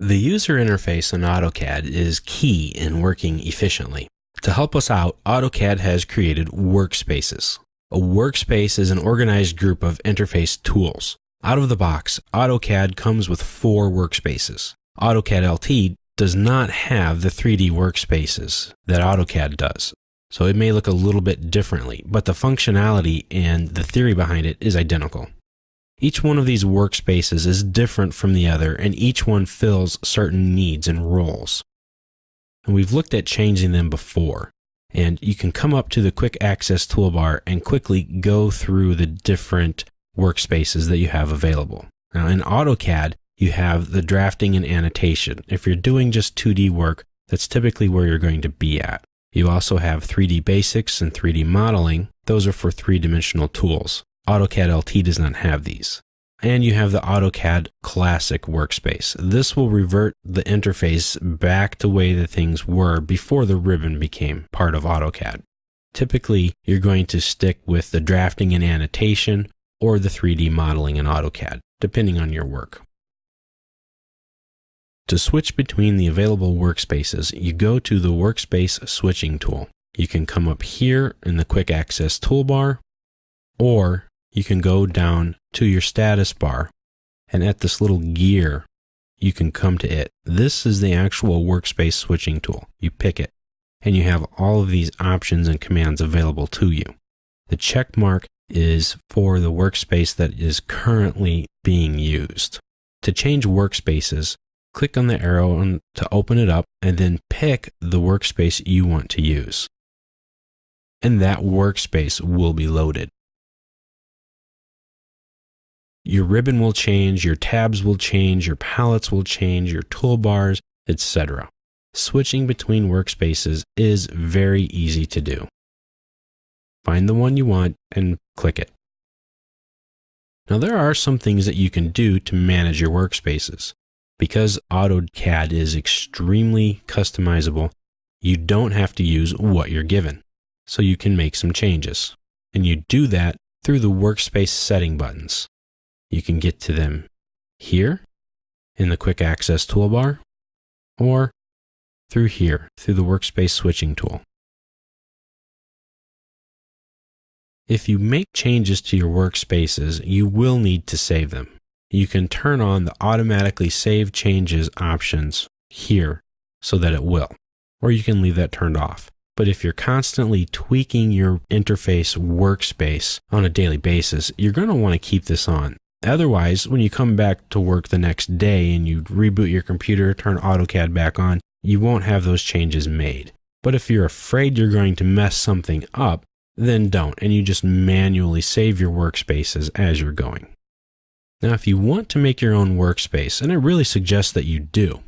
The user interface in AutoCAD is key in working efficiently. To help us out, AutoCAD has created Workspaces. A workspace is an organized group of interface tools. Out of the box, AutoCAD comes with 4 workspaces. AutoCAD LT does not have the 3D workspaces that AutoCAD does, so it may look a little bit differently, but the functionality and the theory behind it is identical. Each one of these workspaces is different from the other, and each one fills certain needs and roles. And we've looked at changing them before, and you can come up to the quick access toolbar and quickly go through the different workspaces that you have available. Now in AutoCAD, you have the drafting and annotation. If you're doing just 2D work, that's typically where you're going to be at. You also have 3D basics and 3D modeling. Those are for 3-dimensional tools. AutoCAD LT does not have these. And you have the AutoCAD Classic workspace. This will revert the interface back to the way that things were before the ribbon became part of AutoCAD. Typically, you're going to stick with the drafting and annotation or the 3D modeling in AutoCAD, depending on your work. To switch between the available workspaces, you go to the Workspace Switching tool. You can come up here in the Quick Access toolbar, or you can go down to your status bar, and at this little gear, you can come to it. This is the actual Workspace Switching tool. You pick it, and you have all of these options and commands available to you. The check mark is for the workspace that is currently being used. To change workspaces, click on the arrow to open it up, and then pick the workspace you want to use. And that workspace will be loaded. Your ribbon will change, your tabs will change, your palettes will change, your toolbars, etc. Switching between workspaces is very easy to do. Find the one you want and click it. Now there are some things that you can do to manage your workspaces. Because AutoCAD is extremely customizable, you don't have to use what you're given. So you can make some changes. And you do that through the Workspace Setting buttons. You can get to them here in the Quick Access toolbar, or through here, through the Workspace Switching tool. If you make changes to your workspaces, you will need to save them. You can turn on the automatically save changes options here so that it will, or you can leave that turned off. But if you're constantly tweaking your interface workspace on a daily basis, you're going to want to keep this on. Otherwise, when you come back to work the next day and you reboot your computer, turn AutoCAD back on, you won't have those changes made. But if you're afraid you're going to mess something up, then don't, and you just manually save your workspaces as you're going. Now, if you want to make your own workspace, and I really suggest that you do,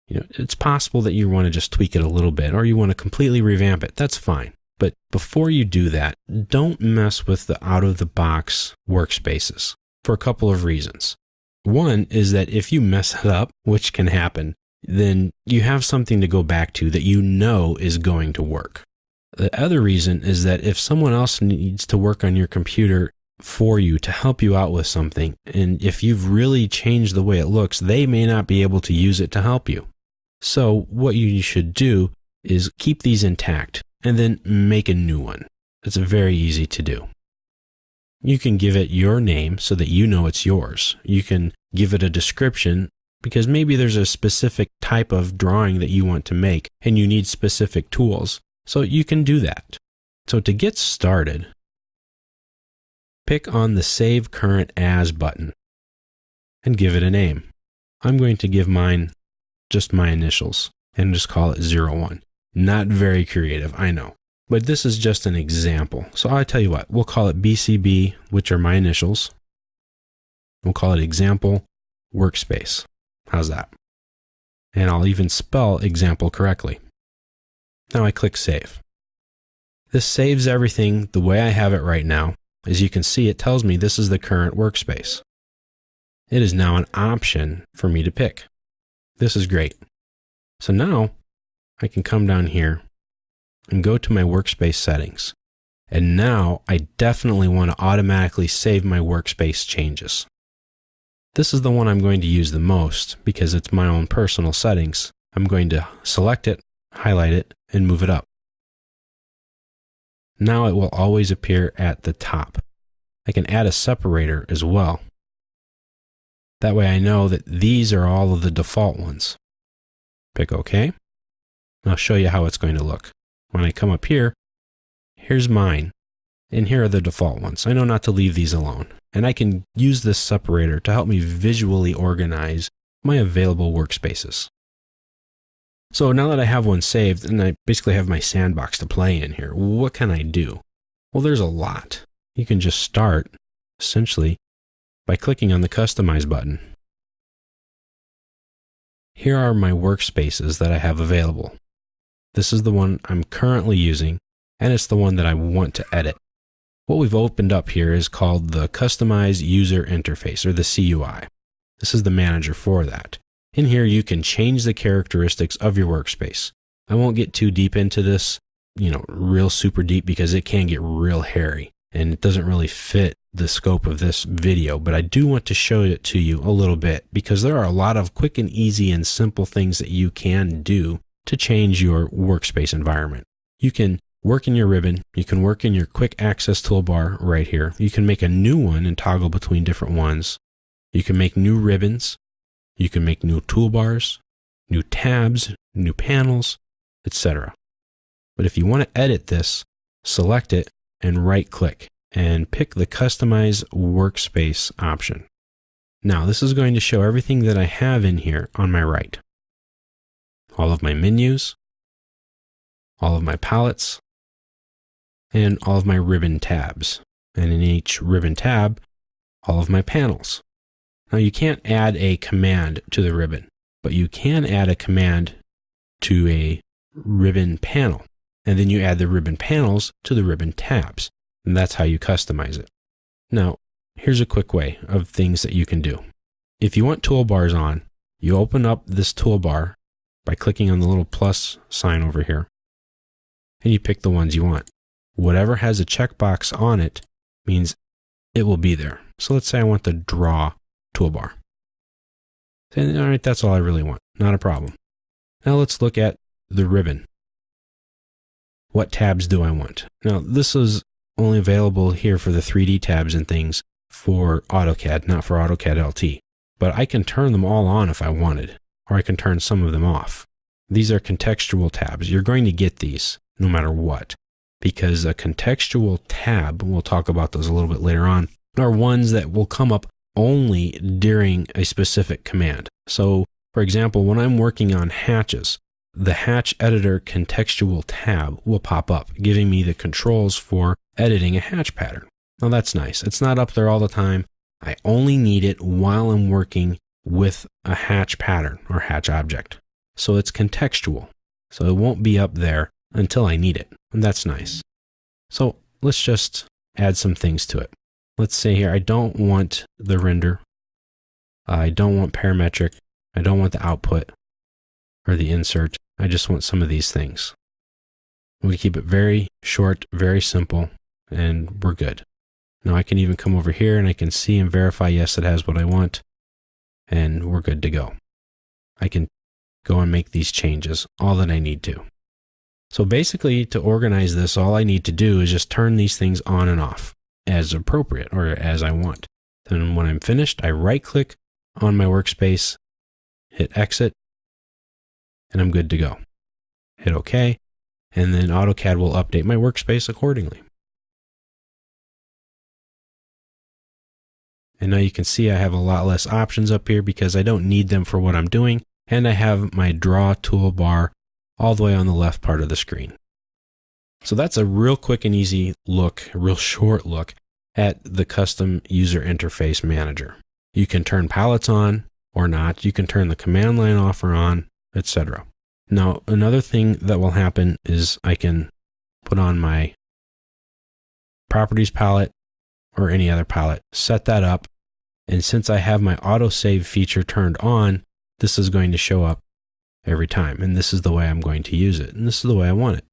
it's possible that you want to just tweak it a little bit, or you want to completely revamp it, that's fine. But before you do that, don't mess with the out-of-the-box workspaces for a couple of reasons. One is that if you mess it up, which can happen, then you have something to go back to that you know is going to work. The other reason is that if someone else needs to work on your computer for you to help you out with something, and if you've really changed the way it looks, they may not be able to use it to help you. So what you should do is keep these intact and then make a new one. It's very easy to do. You can give it your name so that you know it's yours. You can give it a description because maybe there's a specific type of drawing that you want to make and you need specific tools. So you can do that. So to get started, pick on the Save Current As button and give it a name. I'm going to give mine just my initials and just call it 01. Not very creative, I know. But this is just an example. So I'll tell you what, we'll call it BCB, which are my initials. We'll call it Example Workspace. How's that? And I'll even spell example correctly. Now I click Save. This saves everything the way I have it right now. As you can see, it tells me this is the current workspace. It is now an option for me to pick. This is great. So now I can come down here and go to my Workspace Settings. And now I definitely want to automatically save my workspace changes. This is the one I'm going to use the most because it's my own personal settings. I'm going to select it, highlight it, and move it up. Now it will always appear at the top. I can add a separator as well. That way I know that these are all of the default ones. Pick OK. And I'll show you how it's going to look. When I come up here, here's mine, and here are the default ones. I know not to leave these alone, and I can use this separator to help me visually organize my available workspaces. So now that I have one saved, and I basically have my sandbox to play in here, what can I do? Well, there's a lot. You can just start, essentially, by clicking on the Customize button. Here are my workspaces that I have available. This is the one I'm currently using, and it's the one that I want to edit. What we've opened up here is called the Customize User Interface, or the CUI. This is the manager for that. In here, you can change the characteristics of your workspace. I won't get too deep into this, real super deep, because it can get real hairy, and it doesn't really fit the scope of this video, but I do want to show it to you a little bit, because there are a lot of quick and easy and simple things that you can do to change your workspace environment. You can work in your ribbon, you can work in your quick access toolbar right here. You can make a new one and toggle between different ones. You can make new ribbons, you can make new toolbars, new tabs, new panels, etc. But if you want to edit this, select it and right click and pick the Customize Workspace option. Now this is going to show everything that I have in here on my right. All of my menus, all of my palettes, and all of my ribbon tabs. And in each ribbon tab, all of my panels. Now you can't add a command to the ribbon, but you can add a command to a ribbon panel. And then you add the ribbon panels to the ribbon tabs. And that's how you customize it. Now, here's a quick way of things that you can do. If you want toolbars on, you open up this toolbar by clicking on the little plus sign over here, and you pick the ones you want. Whatever has a checkbox on it means it will be there. So let's say I want the draw toolbar. Then, all right, that's all I really want. Not a problem. Now let's look at the ribbon. What tabs do I want? Now this is only available here for the 3D tabs and things for AutoCAD, not for AutoCAD LT. But I can turn them all on if I wanted, or I can turn some of them off. These are contextual tabs. You're going to get these no matter what, because a contextual tab, we'll talk about those a little bit later on, are ones that will come up only during a specific command. So, for example, when I'm working on hatches, the Hatch Editor Contextual tab will pop up, giving me the controls for editing a hatch pattern. Now that's nice. It's not up there all the time. I only need it while I'm working with a hatch pattern or hatch object. So it's contextual. So it won't be up there until I need it. And that's nice. So let's just add some things to it. Let's say here, I don't want the render. I don't want parametric. I don't want the output or the insert. I just want some of these things. We keep it very short, very simple, and we're good. Now I can even come over here and I can see and verify, yes, it has what I want, and we're good to go. I can go and make these changes, all that I need to. So basically, to organize this, all I need to do is just turn these things on and off as appropriate or as I want. Then when I'm finished, I right-click on my workspace, hit Exit, and I'm good to go. Hit OK, and then AutoCAD will update my workspace accordingly. And now you can see I have a lot less options up here because I don't need them for what I'm doing. And I have my draw toolbar all the way on the left part of the screen. So that's a real quick and easy look, a real short look at the custom user interface manager. You can turn palettes on or not. You can turn the command line off or on, etc. Now, another thing that will happen is I can put on my properties palette or any other palette, set that up. And since I have my autosave feature turned on, this is going to show up every time. And this is the way I'm going to use it. And this is the way I want it.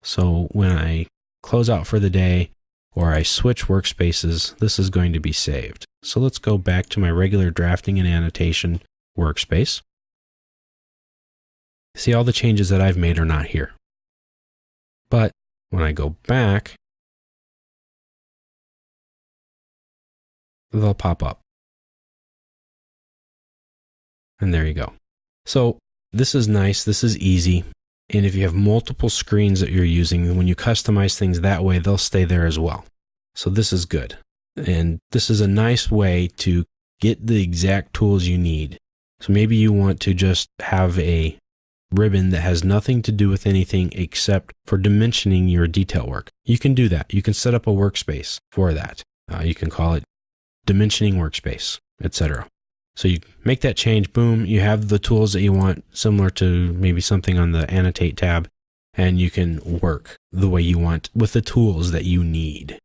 So when I close out for the day, or I switch workspaces, this is going to be saved. So let's go back to my regular drafting and annotation workspace. See, all the changes that I've made are not here. But when I go back, they'll pop up. And there you go. So this is nice. This is easy. And if you have multiple screens that you're using, when you customize things that way, they'll stay there as well. So this is good. And this is a nice way to get the exact tools you need. So maybe you want to just have a ribbon that has nothing to do with anything except for dimensioning your detail work. You can do that. You can set up a workspace for that. You can call it dimensioning workspace, etc. So you make that change, boom, you have the tools that you want, similar to maybe something on the Annotate tab, and you can work the way you want with the tools that you need.